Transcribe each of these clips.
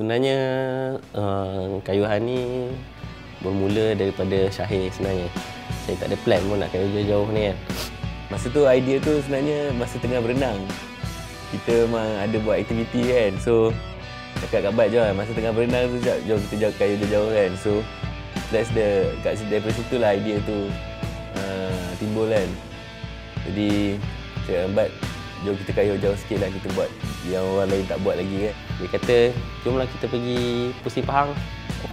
Sebenarnya kayuhan ni bermula daripada Syahir sebenarnya. Saya tak ada plan pun nak kayuh jauh-jauh ni kan. Masa tu idea tu sebenarnya masa tengah berenang. Kita memang ada buat aktiviti kan. So cakap kat Bat je masa tengah berenang tu jom kita kayuh jauh-jauh kan. So daripada situ lah idea tu timbul kan. Jadi cakap dengan Bat, jom kita kayuh jauh sikit lah, kita buat yang orang lain tak buat lagi kan. Dia kata, jomlah kita pergi Pusing Pahang.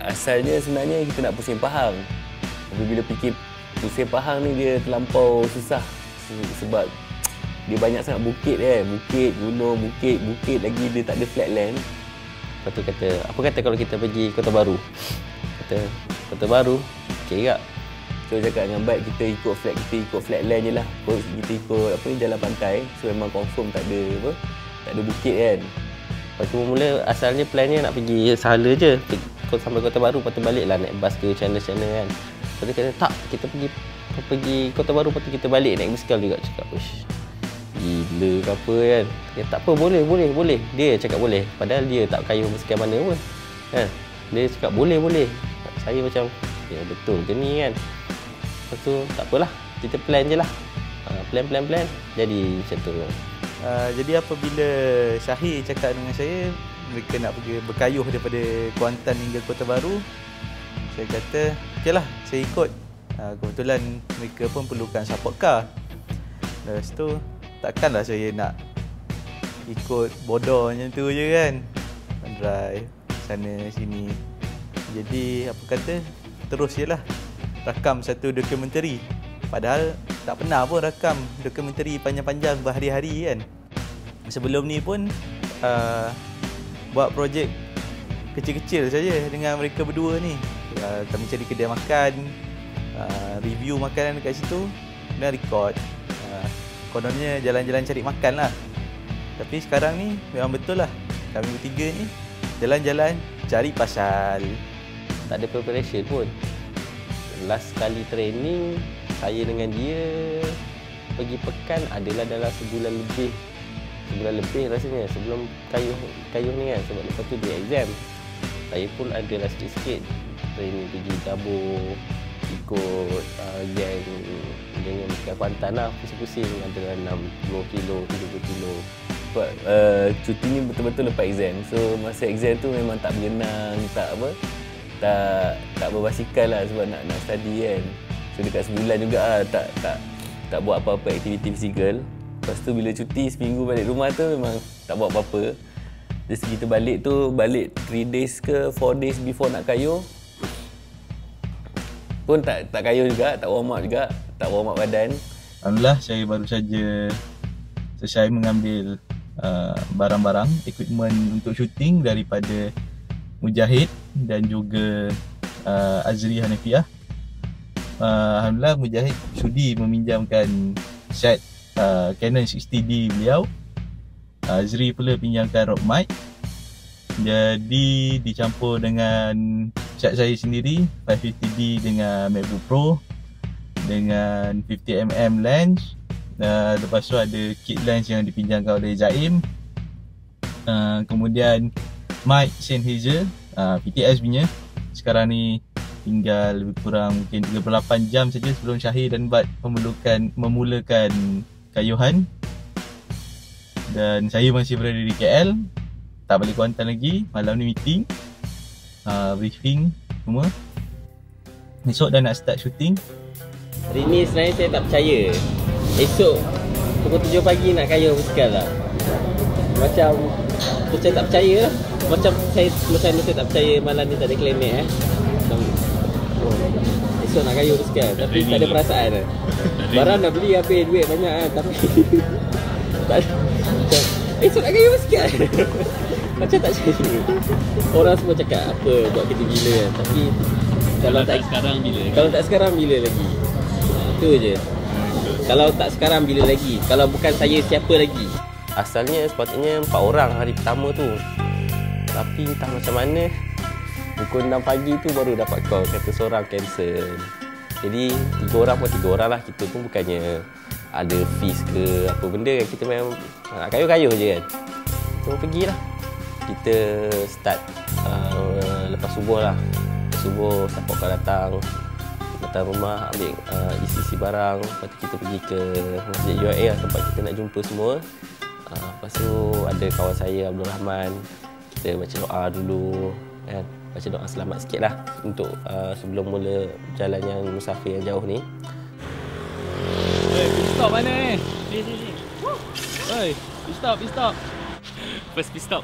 Asalnya sebenarnya kita nak Pusing Pahang. Tapi bila fikir Pusing Pahang ni dia terlampau susah. Sebab dia banyak sangat bukit kan. Bukit, gunung, bukit lagi dia tak ada flatland. Lepas tu kata, apa kata kalau kita pergi Kota Baru? Kata, Kota Baru? Okey tak? So cakap dengan Bat, kita ikut flatland je lah. Kita ikut jalan pantai. So memang confirm tak ada bukit kan. Lepas tu mula asalnya plannya nak pergi Sahala je. Sampai Kota Baru, lepas tu balik lah naik bas ke channel-channel kan. Lepas tu kata, tak, kita pergi Kota Baru, lepas tu kita balik naik basikal juga. Cakap, uish, gila ke apa kan. Dia tak apa, boleh. Dia cakap boleh. Padahal dia tak kayuh basikal mana pun kan. Dia cakap boleh. Saya macam, ya betul ke ni kan. Lepas tu tak apalah, kita plan je lah. Plan jadi macam tu. Jadi apabila Syahir cakap dengan saya mereka nak pergi berkayuh daripada Kuantan hingga Kota Baru, saya kata okeylah, saya ikut. Kebetulan mereka pun perlukan support car. Lepas tu takkanlah saya nak ikut bodoh macam tu je kan, drive sana sini. Jadi apa kata, terus je lah rakam satu dokumentari. Padahal tak pernah pun rakam dokumentari panjang-panjang berhari-hari kan. Sebelum ni pun buat projek kecil-kecil saja dengan mereka berdua ni. Kami cari kedai makan, review makanan dekat situ dan record. Kononnya jalan-jalan cari makan lah. Tapi sekarang ni memang betul lah, kami bertiga ni jalan-jalan cari pasal. Tak ada preparation pun. Last kali training saya dengan dia pergi pekan adalah dalam sebulan lebih rasanya sebelum kayuh ni kan. Sebab lepas tu dia exam. Saya pun adalah sikit-sikit training pergi tabur, ikut geng dekat Kuantan lah, pusing-pusing adalah 60 kilo, 30 kilo. Sebab cuti ni betul-betul lepas exam. So masa exam tu memang tak berenang, tak berbasikal lah sebab nak study kan. So dekat sebulan juga lah tak buat apa-apa aktiviti fizikal. Lepas tu bila cuti seminggu balik rumah tu memang tak buat apa-apa. Dari segi kita balik 3 days ke 4 days before nak kayuh pun tak kayuh juga, tak warm up badan. Alhamdulillah saya baru saja selesai mengambil barang-barang equipment untuk syuting daripada Mujahid dan juga Azri Hanafiah. Alhamdulillah Mujahid sudi meminjamkan set Canon 60D beliau. Azri pula pinjamkan Rode mic. Jadi dicampur dengan set saya sendiri 550D dengan MacBook Pro dengan 50mm lens. Lepas tu ada kit lens yang dipinjamkan oleh Zaim. Kemudian mic Sennheiser PTS punya. Sekarang ni tinggal lebih kurang mungkin 38 jam saja sebelum Syahir dan Bat memulakan kayuhan. Dan saya masih berada di KL, tak balik Kuantan lagi. Malam ni meeting, briefing semua. Esok dah nak start shooting. Hari ni sebenarnya saya tak percaya. Esok pukul 7 pagi nak kayuh basikal lah. Macam saya tak percaya lah. Macam saya tak percaya malam ni tak ada klinik esok nak kayuh basikal tapi tak ada perasaan lah. Barang dah beli habis duit banyak kan, tapi tak ada. Macam esok nak kayuh basikal. Macam tak percaya. Orang semua cakap apa buat kerja gila kan. Tapi kalau tak sekarang bila lagi? Kalau tak sekarang bila lagi? Itu je. Kalau tak sekarang bila lagi? Kalau bukan saya siapa lagi? Asalnya sepatutnya 4 orang hari pertama tu. Tapi entah macam mana pukul 6 pagi tu baru dapat call kata seorang cancel. Jadi 3 orang pun 3 orang lah. Kita pun bukannya ada fees ke apa benda kan. Kita memang nak kayuh-kayuh je kan. So pergilah. Kita start lepas subuh lah. Subuh siapa kau datang rumah, ambil isi-isi barang. Lepas tu kita pergi ke Masjid UIA lah, tempat kita nak jumpa semua. Lepas tu ada kawan saya Abdul Rahman, kita baca doa dulu kan. Baca doa selamat sikit lah untuk sebelum mula jalan yang musafir yang jauh ni. Pit stop mana ni? Sini. Oi, pit stop. First pit stop.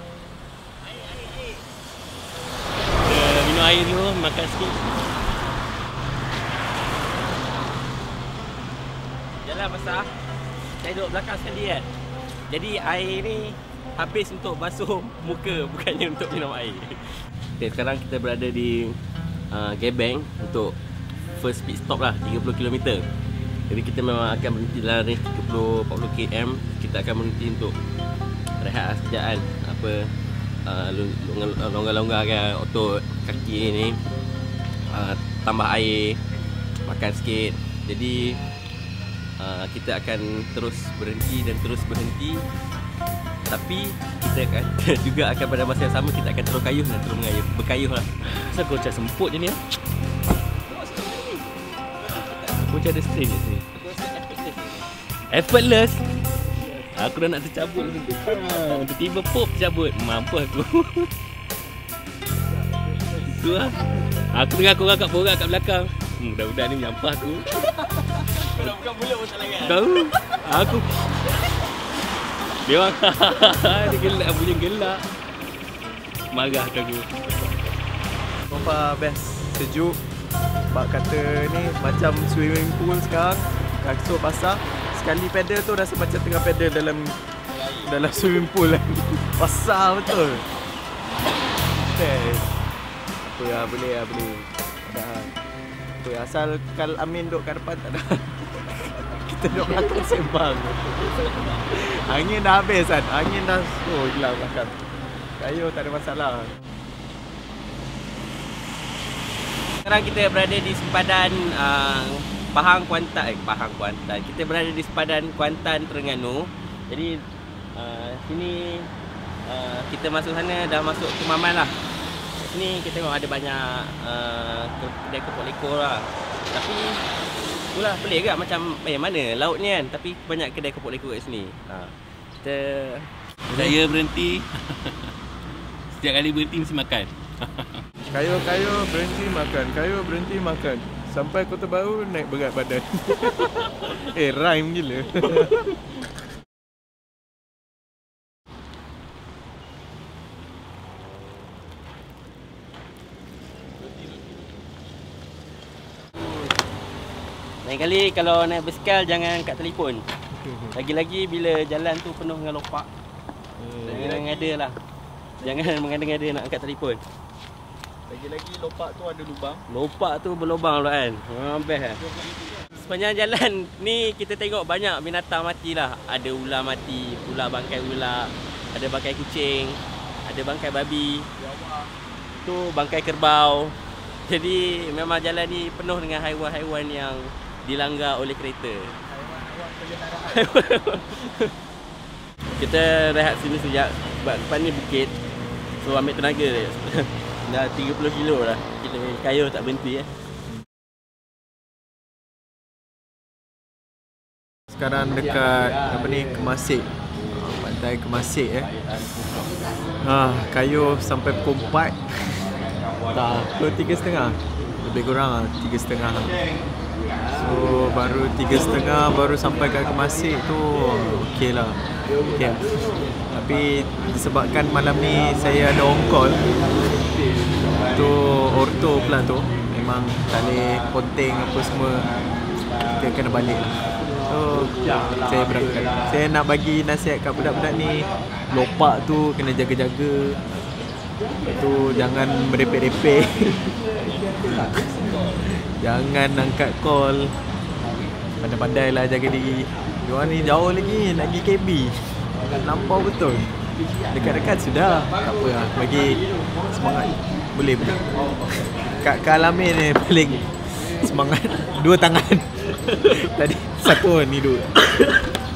Minum air dulu, makan sikit. Jalan basah. Saya duduk belakang sekali kan. Jadi air ni habis untuk basuh muka, bukannya untuk minum air. Okay, sekarang kita berada di Gebeng untuk first pit stop lah, 30 km. Jadi kita memang akan berhenti dalam range 30-40 km. Kita akan berhenti untuk rehat sekejap kan. Longgar-longgarkan otot kaki ni, tambah air, makan sikit. Jadi kita akan terus berhenti dan terus berhenti. Tapi kita akan juga akan pada masa yang sama kita akan terus kayuh dan terus berkayuh lah. Kenapa kau macam semput je ni ya? Aku macam ada strain je sini. Effortless. Aku dah nak tercabut ni. Tiba-tiba pop tercabut. Mampu aku. Itu lah. Aku dengar korang kat borak kat belakang. Budak-budak ni menyampah aku. Kau dah bukan mulut pun tak layan. Tahu. Aku. Dia orang. Dia gelak. Punya gelak. Marah kat aku. Nampak best. Sejuk. Bak kata ni macam swimming pool sekarang. Kasut basah. Sekali pedal tu rasa macam tengah pedal dalam swimming pool lah. Basah betul. Best. Apa lah, boleh lah, boleh. Dah. Apa, asal Kal Amin duduk kat depan tak ada. Kita duduk belakang sembang. Angin dah habis kan. Angin dah hilang belakang. Kayu tak ada masalah. Sekarang kita berada di sempadan Pahang Kuantan. Kita berada di sempadan Kuantan Terengganu. Jadi sini kita masuk sana dah masuk ke Maman lah. Sini kita tengok ada banyak kedai kepok lekor lah. Tapi itulah pelik ke macam mana laut ni kan, tapi banyak kedai kepok lekor kat sini. Saya berhenti. Setiap kali berhenti mesti makan. Kayu berhenti makan. Sampai Kota Baru naik berat badan. Rhyme gila. Lain kali kalau naik basikal jangan kat telefon. Lagi-lagi bila jalan tu penuh dengan lopak. Jangan ngada lah. Jangan mengada-ngada nak angkat telefon. Lagi-lagi lopak tu ada lubang. Lopak tu berlubang pula kan. Best lah. Sepanjang jalan ni kita tengok banyak binatang mati lah. Ada ular mati, bangkai ular. Ada bangkai kucing. Ada bangkai babi. Tu bangkai kerbau. Jadi memang jalan ni penuh dengan haiwan-haiwan yang dilanggar oleh kereta. Kita rehat sini sekejap sebab depan ni bukit. So ambil tenaga dia. Dah 30 kilo dah. Kita kayu tak berhenti Sekarang dekat Kemasik. Pantai Kemasik kayu sampai pukul 4. Tak, pukul 3.30. Lebih kurang 3.30. So baru 3.30 baru sampai kat Kemasik tu okey lah. Okay. Tapi disebabkan malam ni saya ada on call tu orto pula tu, memang tak boleh ponteng apa semua, kita kena balik lah. So saya berangkat. Saya nak bagi nasihat kat budak-budak ni, lopak tu kena jaga-jaga. Lepas tu jangan merepek-repek. Jangan angkat call. Pandai-pandai lah jaga diri. Diorang ni jauh lagi nak pergi KB. Lampau betul. Dekat-dekat sudah. Tak apa lah, bagi semangat. Boleh. Kak Alamin ni paling semangat. 2 tangan. Tadi 1 ni 2.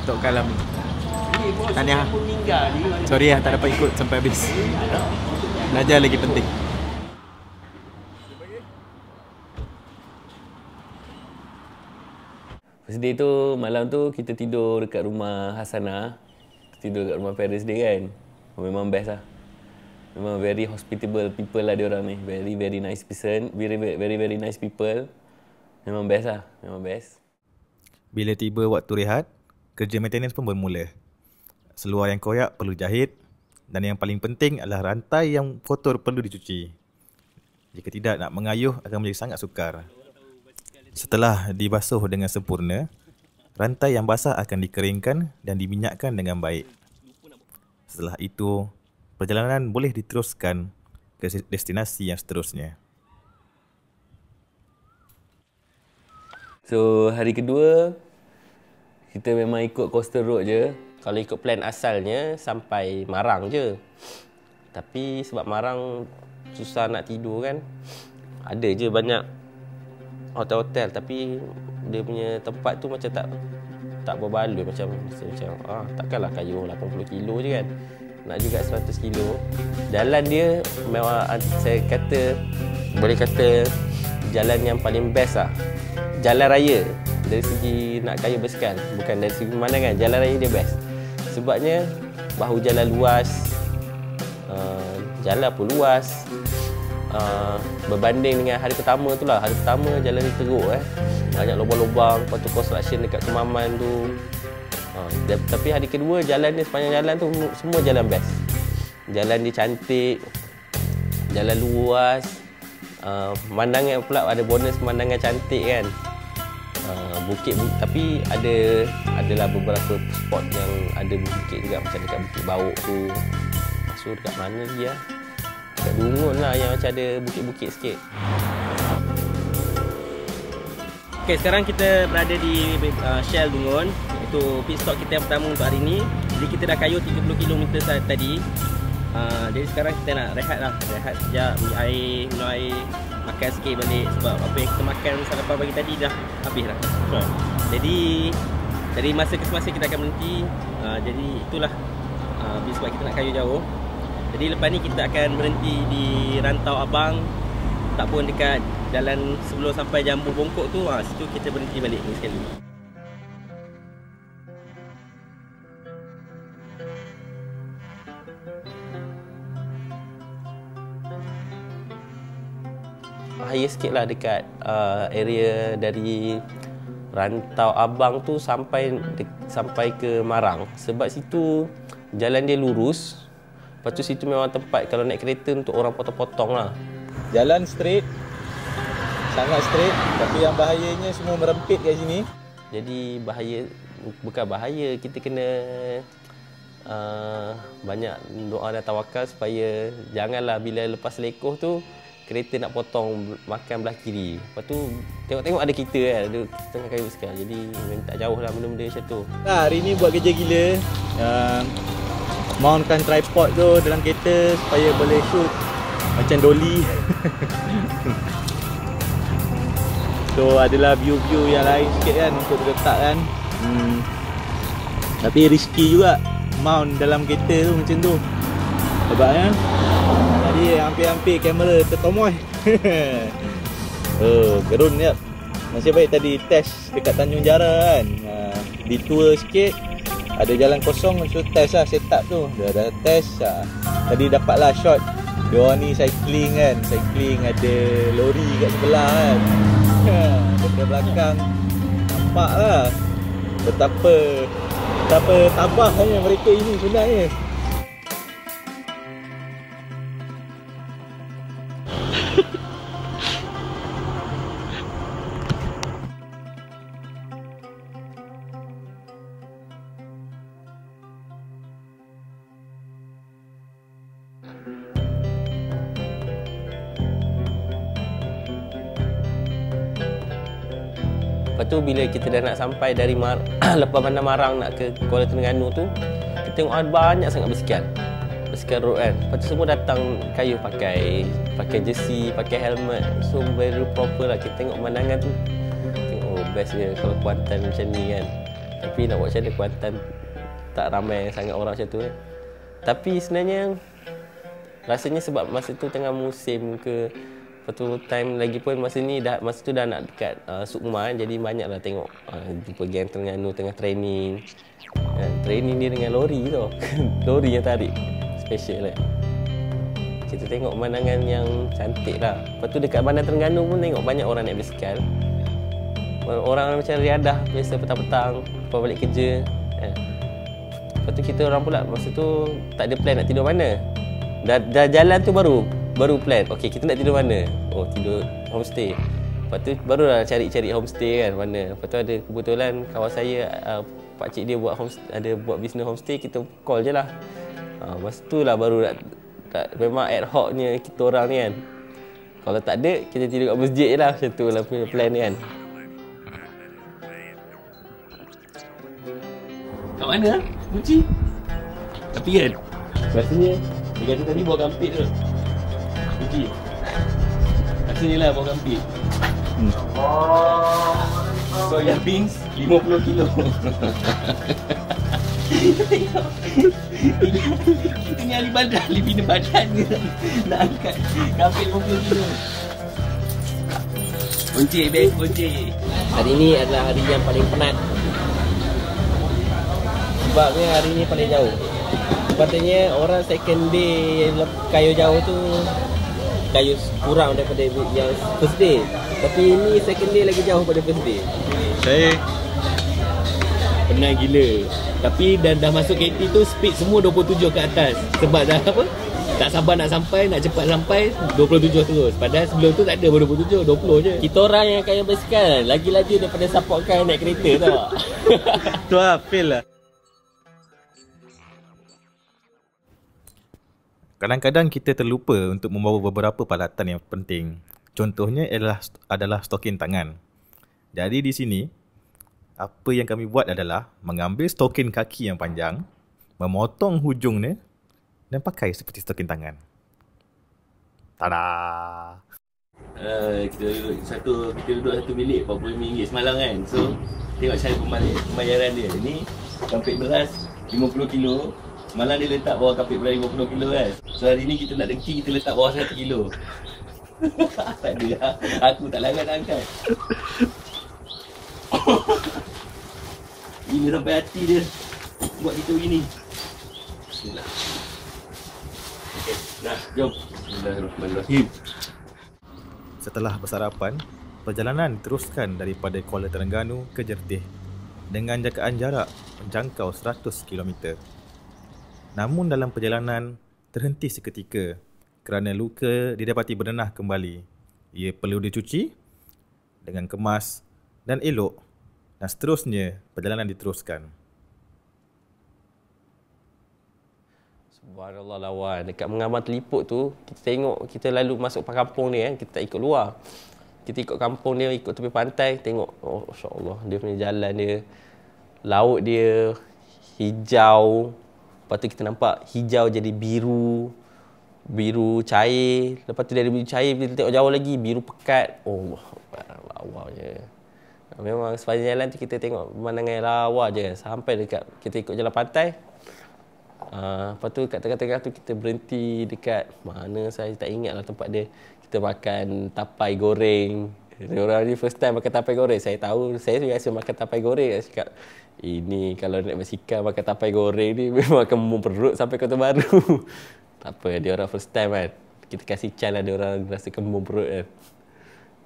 Untuk Kak Alamin. Tahniah. Sorry lah tak dapat ikut sampai habis. Belajar lagi penting. First day tu, malam tu kita tidur dekat rumah Hasanah. Tidur dekat rumah parents dia kan. Memang best lah. Memang very hospitable people lah diorang ni. Very nice person. Very nice people. Memang best lah. Memang best. Bila tiba waktu rehat, kerja maintenance pun bermula. Seluar yang koyak perlu jahit dan yang paling penting adalah rantai yang kotor perlu dicuci. Jika tidak, nak mengayuh akan menjadi sangat sukar. Setelah dibasuh dengan sempurna, rantai yang basah akan dikeringkan dan diminyakkan dengan baik. Setelah itu, perjalanan boleh diteruskan ke destinasi yang seterusnya. So, hari kedua, kita memang ikut coastal road je. Kalau ikut plan asalnya, sampai Marang je. Tapi sebab Marang susah nak tidur kan. Ada je banyak hotel-hotel, tapi dia punya tempat tu macam tak berbaloi. Macam takkanlah kayu 80 kilo je kan. Nak juga 100 kilo. Jalan dia memang saya kata, boleh kata jalan yang paling best lah. Jalan raya dari segi nak kayu basikal, bukan dari segi pemandangan. Jalan raya dia best. Sebabnya bahu jalan luas, jalan pun luas. Berbanding dengan hari pertama tu lah. Hari pertama jalan ni teruk banyak lubang-lubang. Lepas tu construction dekat Kemaman tu. Tapi hari kedua jalan ni, sepanjang jalan tu semua jalan best. Jalan dia cantik, jalan luas. Pemandangan pula ada bonus pemandangan cantik kan. Bukit, tapi adalah beberapa spot yang ada bukit juga, macam dekat Bukit Bauk tu. So dekat mana dia? Dekat Dungun lah yang macam ada bukit-bukit sikit. Okay, sekarang kita berada di Shell Dungun. Itu pit stop kita yang pertama untuk hari ni. Jadi kita dah kayuh 30 km tadi. Jadi sekarang kita nak rehat lah. Rehat sekejap, minum air, makan sikit balik. Sebab apa yang kita makan sarapan pagi tadi dah habis dah. Jadi dari masa ke semasa kita akan berhenti. Jadi itulah sebab kita nak kayuh jauh. Jadi lepas ni kita akan berhenti di Rantau Abang. Tak pun dekat jalan sebelum sampai Jambu Bongkok tu. Situ kita berhenti balik ni sekali. Bahaya sikit lah dekat area dari Rantau Abang tu sampai ke Marang. Sebab situ jalan dia lurus. Lepas tu situ memang tempat kalau naik kereta untuk orang potong-potong lah. Jalan straight, sangat straight, tapi yang bahayanya semua merempit kat sini. Jadi bahaya, bukan bahaya, kita kena banyak doa dan tawakal supaya janganlah bila lepas lekoh tu kereta nak potong makan belah kiri. Lepas tu tengok-tengok ada kita kan, ada tengah kayu basikal. Jadi tak jauh lah benda-benda macam tu. Hari ni buat kerja gila. Mountkan tripod tu dalam kereta supaya boleh shoot macam dolly. So adalah view-view yang lain sikit kan untuk diletakkan. Tapi risky juga mount dalam kereta tu macam tu. Sebabnya tadi hampir-hampir kamera tertomoy. Gerun ni. Nasib baik tadi test dekat Tanjung Jara kan. Detour sikit, ada jalan kosong, so test lah setup tu. Dah test lah. Tadi dapatlah shot diorang ni cycling kan. Cycling ada lori kat sebelah kan. Dekat belakang nampak lah betapa tabahnya mereka ini sebenarnya. Lepas tu bila kita dah nak sampai dari lepas Bandar Marang nak ke Kuala Terengganu tu, kita tengok ada banyak sangat basikal road kan. Lepas tu semua datang kayu pakai jersey, pakai helmet. So very proper lah. Kita tengok pemandangan tu, tengok best je kalau Kuantan macam ni kan. Tapi nak buat macam mana, Kuantan tak ramai sangat orang macam tu kan. Tapi sebenarnya rasanya sebab masa tu tengah musim ke, lepas Lepas tu time lagi pun masa tu dah nak dekat Sukma, jadi banyaklah tengok jumpa geng Terengganu tengah training. Training dia dengan lori tau. Lori yang tarik. Special lah. Kita tengok pemandangan yang cantik lah. Lepas tu dekat Bandar Terengganu pun tengok banyak orang naik basikal. Orang macam riadah biasa petang-petang lepas balik kerja. Lepas tu kita orang pula masa tu tak ada plan nak tidur mana. Dah jalan tu baru plan. Okey, kita nak tidur mana? Oh, tidur homestay. Lepas tu barulah cari homestay kan mana. Lepas tu ada kebetulan kawan saya pakcik dia buat bisnes homestay, kita call je lah. Masa tu lah baru memang ad hocnya kita orang ni kan. Kalau tak ada, kita tidur kat masjid je lah. Macam tu lah punya plan ni kan. Kat mana lah? Kunci? Tapi kan, rasanya dia kata tadi bawa kampit tu. Kunci. Rasanya lah bawa kampit. So yang beans 50 kilo. Kita ni ahli bina badan ke nak angkat kampit 50 kilo. Kunci, beg kunci. Hari ni adalah hari yang paling penat. Sebabnya hari ni paling jauh. Sepatutnya orang second day kayu jauh tu kayu kurang daripada yang first day. Tapi ini second day lagi jauh pada first day. Saya penat gila. Tapi dah masuk KT tu speed semua 27 ke atas. Sebab dah apa? Tak sabar nak sampai, nak cepat sampai 27 terus. Padahal sebelum tu tak ada 27, 20 je. Kita orang yang kaya basikal lagi-lagi daripada support car naik kereta tau. Tu lah, fail lah. kadang-kadang kita terlupa untuk membawa beberapa peralatan yang penting. Contohnya adalah stokin tangan. Jadi di sini, apa yang kami buat adalah mengambil stokin kaki yang panjang, memotong hujungnya dan pakai seperti stokin tangan. Tada! Kita duduk satu bilik RM40 semalam kan. So tengok cara pembayaran dia. Ni kampit beras 50 kilo. Malam dia letak bawah kampit beras 50 kilo kan. So hari ni kita nak dengki, kita letak bawah 1 kilo. Tak ada lah. Aku tak larat nak angkat. Ini sampai hati dia buat kita begini. Bismillah. Okay, nah jom. Bismillahirrahmanirrahim. Setelah bersarapan, perjalanan diteruskan daripada Kuala Terengganu ke Jertih dengan jakaan jarak menjangkau 100 km. Namun dalam perjalanan terhenti seketika kerana luka didapati bernanah kembali. Ia perlu dicuci dengan kemas dan elok, dan seterusnya perjalanan diteruskan. Subhanallah lawan. Dekat Mengamal Teliput tu, kita tengok, kita lalu masuk kampung ni kan, kita tak ikut luar. Kita ikut kampung dia, ikut tepi pantai, tengok, oh insya-Allah, dia punya jalan dia, laut dia hijau. Lepas tu kita nampak hijau jadi biru cair. Lepas tu dari biru cair, kita tengok jauh lagi, biru pekat. Oh, lawa je. Memang sepanjang jalan tu kita tengok pemandangan lawa je. Sampai dekat, kita ikut jalan pantai. Lepas tu kat tengah-tengah tu kita berhenti dekat mana saya tak ingat lah tempat dia. Kita makan tapai goreng. Orang ni first time makan tapai goreng. Saya tahu, saya biasa makan tapai goreng. Saya cakap, ini kalau naik basikal makan tapai goreng ni memang akan membuang perut sampai Kota Baru. Tak apa, dia orang first time kan. Kita kasih chance lah dia orang rasa kembung perut kan.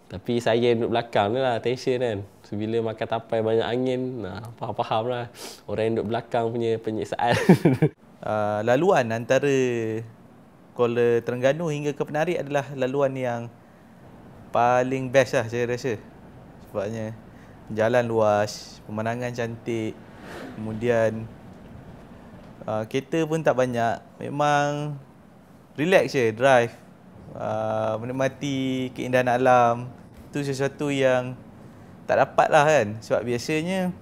Tapi saya duduk belakang ni lah, tension kan. So, bila makan tapai banyak angin, faham-faham lah. Orang yang duduk belakang punya penyiksaan. Laluan antara Kuala Terengganu hingga ke Penarik adalah laluan yang paling best lah saya rasa. Sebabnya jalan luas, pemandangan cantik, kemudian kereta pun tak banyak. Memang relax je drive, menikmati keindahan alam. Itu sesuatu yang tak dapat lah kan. Sebab biasanya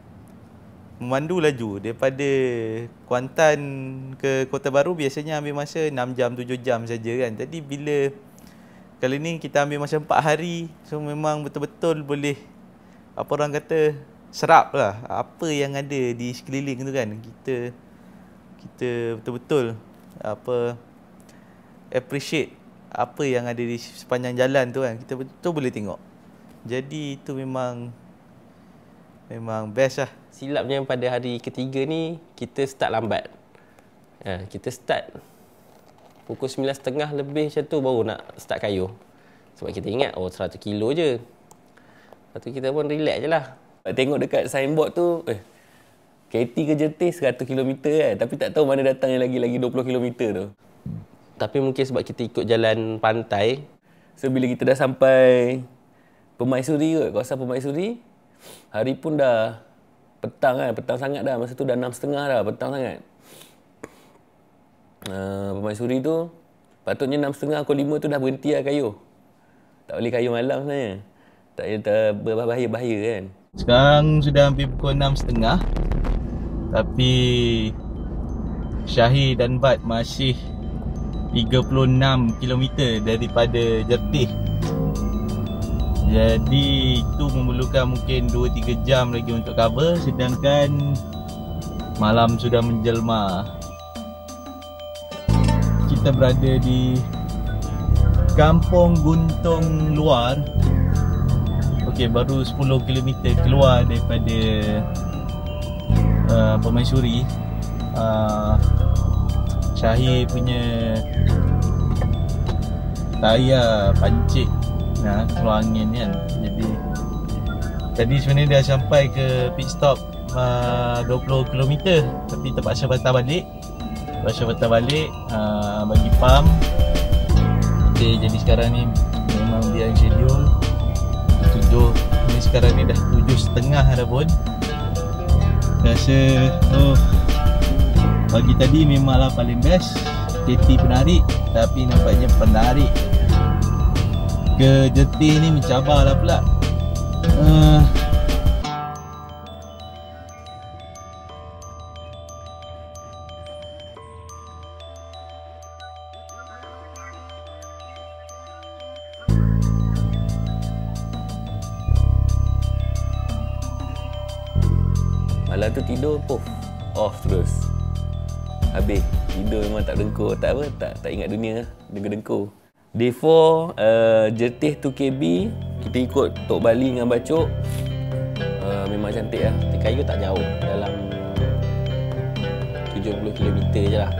memandu laju daripada Kuantan ke Kota Baru biasanya ambil masa 6 jam, 7 jam saja kan. Jadi bila kali ni kita ambil masa 4 hari, so memang betul-betul boleh, apa orang kata, serap lah apa yang ada di sekeliling tu kan. Kita betul-betul appreciate apa yang ada di sepanjang jalan tu kan, kita betul boleh tengok. Jadi itu memang best lah. Silapnya pada hari ketiga ni kita start lambat. Kita start pukul 9.30 lebih macam tu baru nak start kayuh. Sebab kita ingat 100 kilo je. Lepas tu kita pun relax je lah. Tengok dekat signboard tu, KT ke Jetih 100 km kan. Tapi tak tahu mana datang yang lagi 20 km tu. Tapi mungkin sebab kita ikut jalan pantai. So bila kita dah sampai Permaisuri kot, kawasan Permaisuri, hari pun dah petang kan, petang sangat dah. Masa tu dah 6.30 dah, petang sangat. Permaisuri tu, patutnya 6.30, pukul 5 tu dah berhenti lah kayuh. Tak boleh kayuh malam sebenarnya. Tak berbahaya-bahaya kan. Sekarang sudah hampir pukul 6.30. Tapi Syahir dan Bat masih 36 km daripada Jetih. Jadi itu memerlukan mungkin 2-3 jam lagi untuk cover. Sedangkan malam sudah menjelma. Kita berada di Kampung Guntung Luar. Okey, baru 10 km keluar daripada Permaisuri. Syahir punya tayar pancit keluar angin kan. Jadi tadi sebenarnya dah sampai ke pit stop 20 km, tapi terpaksa patah balik. Bagi pump. Okay, jadi sekarang ni memang behind schedule 7. Ni sekarang ni dah 7.30 dah pun. Rasa pagi tadi memanglah paling best. KT penarik, tapi nampaknya penarik ke Jetih ni mencabar lah pula. Malam tu tidur off terus. Habis tidur memang tak dengkur, tak ingat dunia, dengkur-dengkur. Day 4 Jetih to KB, kita ikut Tok Bali dengan Bacok. Memang cantik lah. Kayu tak jauh, dalam 70 km je lah.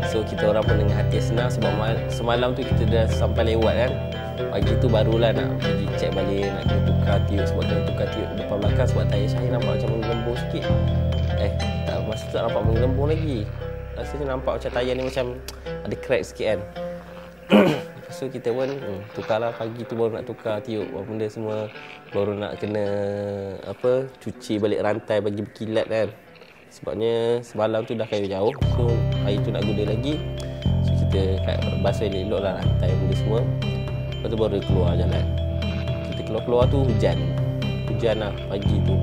So kita orang pun dengan hati senang sebab semalam tu kita dah sampai lewat kan. Pagi tu barulah nak pergi check balik, nak kena tukar tiup. Sebab kena tukar tiup depan belakang sebab tayar Syahir nampak macam menggelembung sikit. Masa tu tak nampak menggelembung lagi. Rasanya nampak macam tayar ni macam ada crack sikit kan. Lepas tu kita pun tukarlah, pagi tu baru nak tukar tiup, benda semua. Baru nak kena cuci balik rantai bagi berkilat kan. Sebabnya semalam tu dah kayu jauh. So hari tu nak guna lagi. So kita basuh elok lah rantai benda semua. Lepas tu baru keluar jalan. Kita keluar tu hujan lah pagi tu.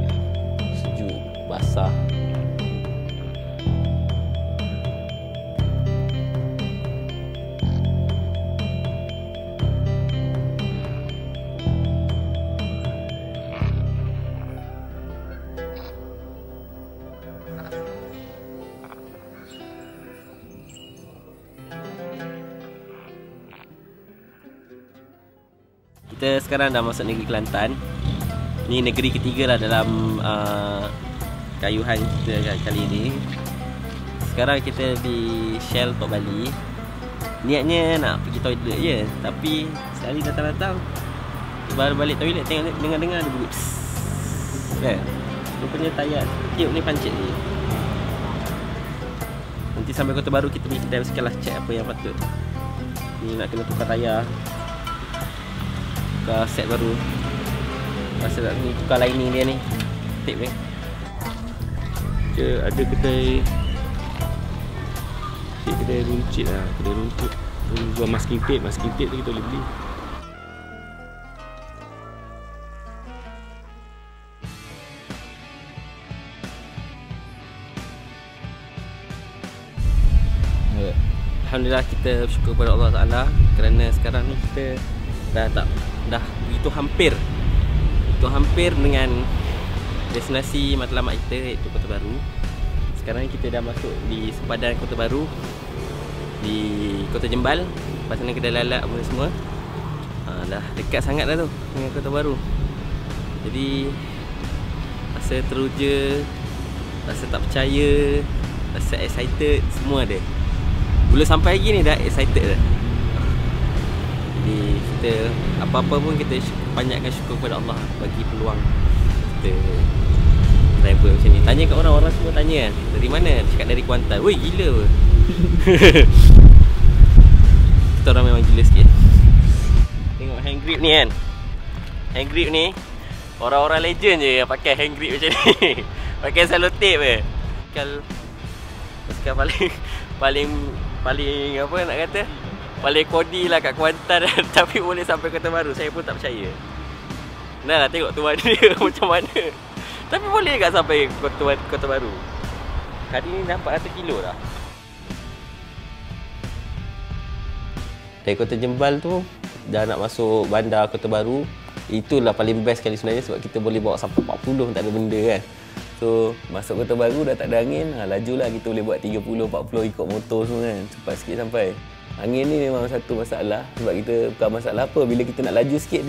Sejuk, basah. Kita sekarang dah masuk negeri Kelantan. Ni negeri ketiga lah dalam kayuhan kita kali ini. Sekarang kita di Shell Tok Bali. Niatnya nak pergi toilet je, tapi sekali datang-datang baru balik toilet tengok dengar ada bunyi kan. Rupanya tayar tiup ni pancit ni. Nanti sampai Kota Baru kita pergi kedai basikal lah, check apa yang patut. Ni nak kena tukar tayar, tukar set baru. Masa nak ni tukar lining dia ni, tip ni. Ada kedai runcit lah, kedai runcit jual masking tape tu kita boleh beli. Alhamdulillah, kita bersyukur kepada Allah Ta'ala kerana sekarang ni kita dah begitu hampir dengan destinasi matlamat kita, iaitu Kota Baru. Sekarang ni kita dah masuk di sempadan Kota Baru, di Kota Jembal. Pasal kedai lalat apa semua. Dah dekat sangat dah tu dengan Kota Baru. Jadi rasa teruja, rasa tak percaya, rasa excited, semua ada. Belum sampai lagi ni dah excited dah. Jadi kita apa-apa pun kita banyakkan syukur kepada Allah bagi peluang kita travel macam ni. Tanya kat orang semua tanya kan, dari mana? Cakap dari Kuantan. Woi, gila apa? Kita orang memang gila sikit. Tengok hand grip ni kan. Hand grip ni orang-orang legend je yang pakai hand grip macam ni. Pakai selotip je. Basikal paling apa nak kata? Paling kodi lah kat Kuantan. Tapi boleh sampai Kota Baru. Saya pun tak percaya. Nah lah tengok tuan dia macam mana. Tapi boleh tak sampai Kota Baru? Kali ni dah 400 kilo dah. Dari Kota Jembal tu dah nak masuk bandar Kota Baru. Itulah paling best kali sebenarnya sebab kita boleh bawa sampai 40 tak ada benda kan. So masuk Kota Baru dah tak ada angin, lajulah kita boleh buat 30-40 ikut motor semua kan. Cepat sikit sampai. Angin ni memang satu masalah sebab kita bukan masalah apa, bila kita nak laju sikit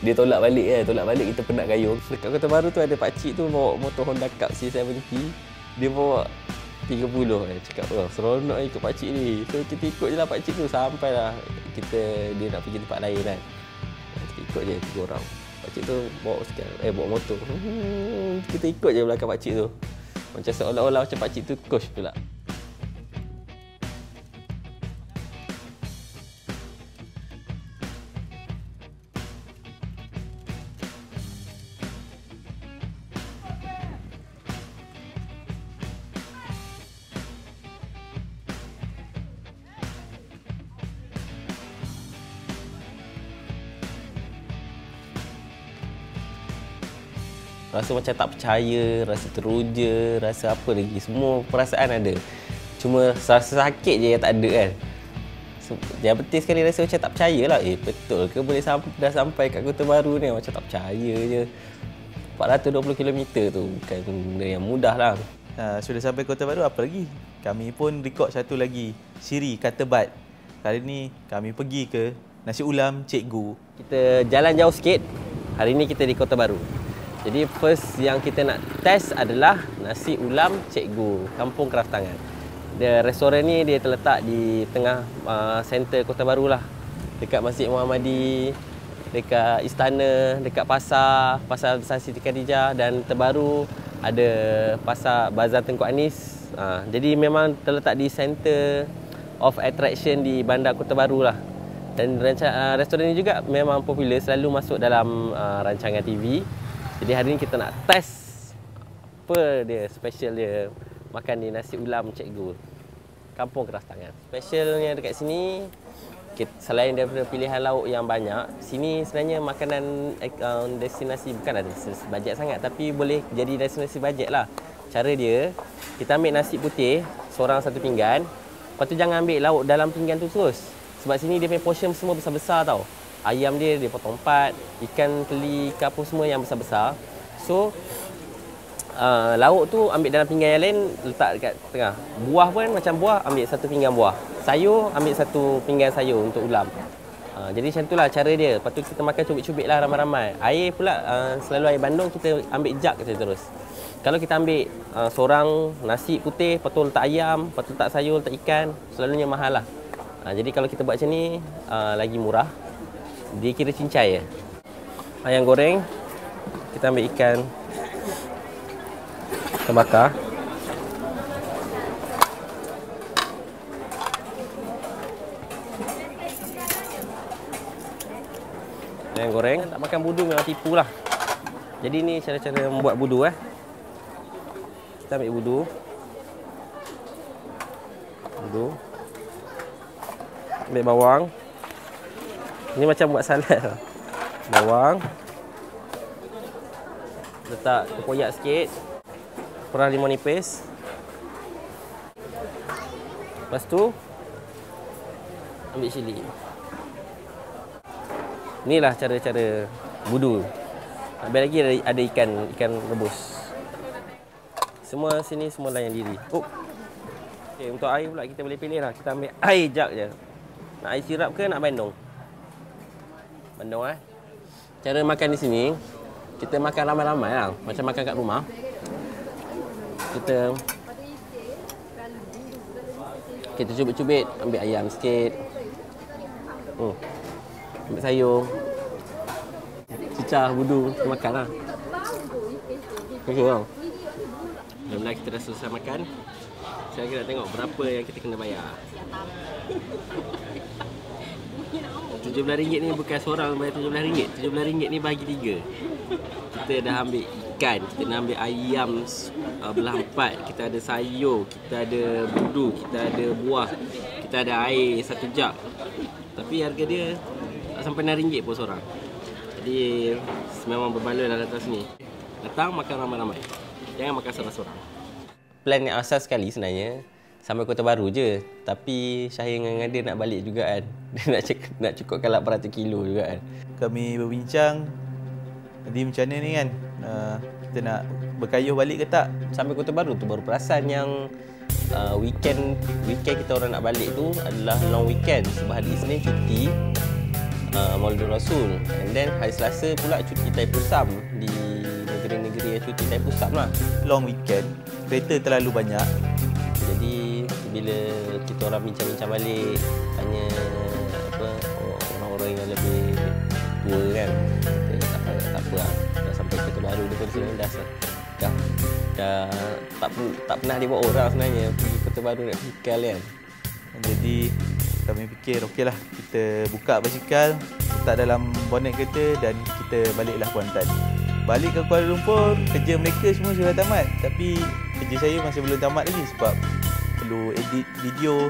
dia tolak balik kan. Tolak balik kita penat kayuh. Dekat Kota Baru tu ada pakcik tu bawa motor Honda Cup C70. Dia bawa 30 kan. Cakap seronok ikut pakcik ni. So kita ikut je lah pakcik tu sampailah dia nak pergi tempat lain kan. Kita ikut je 3 orang. Pakcik tu bawa motor. Kita ikut je belakang pakcik tu. Macam seolah-olah macam pakcik tu coach pula. Rasa macam tak percaya, rasa teruja, rasa apa lagi. Semua perasaan ada. Cuma rasa sakit je yang tak ada kan. So, yang penting sekali rasa macam tak percaya lah. Betul ke boleh dah sampai kat Kota Baru ni? Macam tak percaya je. 420 km tu bukan benda yang mudah lah. Sudah sampai Kota Baru, apa lagi? Kami pun rekod satu lagi. Siri Kata Bat. Kali ni kami pergi ke Nasi Ulam Cikgu. Kita jalan jauh sikit. Hari ni kita di Kota Baru. Jadi first yang kita nak test adalah Nasi Ulam Cikgu, Kampung Kraftangan. Restoran ni dia terletak di tengah center Kota Baru lah. Dekat Masjid Muhammadi, dekat istana, dekat pasar besar Siti Khadijah, dan terbaru ada pasar Bazar Tengku Anis. Jadi memang terletak di center of attraction di bandar Kota Baru lah. Dan restoran ni juga memang popular, selalu masuk dalam rancangan TV. Jadi hari ni kita nak test apa dia special dia makan di Nasi Ulam Cikgu, Kampung Kraftangan. Specialnya dekat sini, selain daripada pilihan lauk yang banyak, sini sebenarnya makanan destinasi, bukan ada destinasi bajet sangat, tapi boleh jadi destinasi bajet lah. Cara dia, kita ambil nasi putih, seorang satu pinggan. Lepas tu jangan ambil lauk dalam pinggan tu terus. Sebab sini dia punya portion semua besar-besar tau. Ayam dia potong 4, ikan teli, ikan apa semua yang besar-besar. So, lauk tu ambil dalam pinggan yang lain, letak dekat tengah. Buah pun macam buah, ambil satu pinggan buah. Sayur, ambil satu pinggan sayur untuk ulam. Jadi macam itulah cara dia. Lepas tu kita makan cubit-cubit lah ramai-ramai. Air pula, selalu air bandung kita ambil jug je terus. Kalau kita ambil seorang nasi putih, lepas tu letak ayam, lepas tu letak sayur, letak ikan, selalunya mahal lah. Jadi kalau kita buat macam ni, lagi murah. Dia kira cincai je. Ayam goreng, kita ambil ikan, kita bakar. Ayam goreng, tak makan budu memang tipu lah. Jadi ni cara-cara membuat budu Kita ambil budu. Ambil bawang. Ini macam buat salad lah. Bawang. Letak tempoyak sikit. Perah limau nipis. Lepas tu ambil cili. Inilah cara-cara budu. Habis lagi ada ikan rebus. Semua sini semua layan diri. Okey, untuk air pula kita boleh pilih lah. Kita ambil air jug je. Nak air sirap ke nak bandung? Bandung Cara makan di sini, kita makan ramai-ramai lah. Macam makan kat rumah. Kita cubit-cubit, ambil ayam sikit. Ambil sayur. Cicah, budu, kita makan lah. Okey bang. Alhamdulillah kita dah selesai makan. Saya nak tengok berapa yang kita kena bayar. RM17 ni bukan seorang bayar RM17. RM17 ni bagi 3. Kita dah ambil ikan, kita dah ambil ayam belah 4, kita ada sayur, kita ada budu, kita ada buah, kita ada air 1 jug. Tapi harga dia tak sampai RM6 pun seorang. Jadi memang berbaloi lah datang sini. Datang makan ramai-ramai. Jangan makan seorang-seorang. Plan yang asas sekali sebenarnya sampai Kota Baru je. Tapi Syahir dengan dia nak balik juga kan. Dia nak cukupkan 800 kilo juga kan. Kami berbincang, jadi macam mana ni kan, kita nak berkayuh balik ke tak? Sampai Kota Baru tu baru perasan yang weekend kita orang nak balik tu adalah long weekend. Sebab hari Isnin cuti Maulidul Rasul, and then hari Selasa pula cuti Taipusam di negeri-negeri yang cuti Taipusam lah. Long weekend, kereta terlalu banyak. Jadi bila kita orang bincang-bincang balik, tanya orang-orang yang lebih tua kan, kata tak apa lah, dah sampai Kota Baru dia pun sini dah tak pernah dia buat orang sebenarnya pergi Kota Baru nak basikal kan. Jadi kami fikir okeylah, kita buka basikal, letak dalam bonet kereta dan kita baliklah Kuantan. Balik ke Kuala Lumpur, kerja mereka semua sudah tamat, tapi kerja saya masih belum tamat lagi sebab perlu edit video.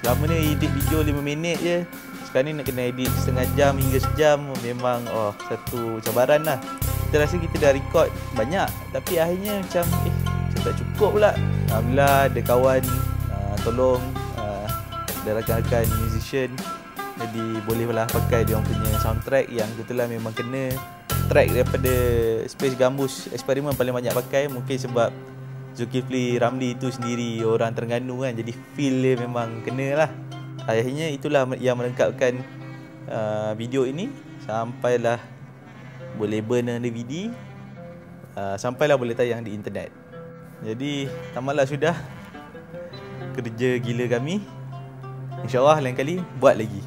Selama ni edit video 5 minit je, sekarang ni nak kena edit setengah jam hingga sejam. Memang satu cabaran lah. Kita rasa kita dah record banyak, tapi akhirnya macam tak cukup pula. Alhamdulillah ada kawan tolong, ada rakan-rakan musician, jadi bolehlah pakai dia orang punya soundtrack yang kebetulan memang kena. Track daripada Space Gambus Eksperimen paling banyak pakai, mungkin sebab Zulkifli Ramli itu sendiri orang Terengganu kan, jadi feel dia memang kena lah. Akhirnya itulah yang melengkapkan video ini sampailah boleh burn DVD, sampailah boleh tayang di internet. Jadi tamatlah sudah kerja gila kami. InsyaAllah lain kali buat lagi.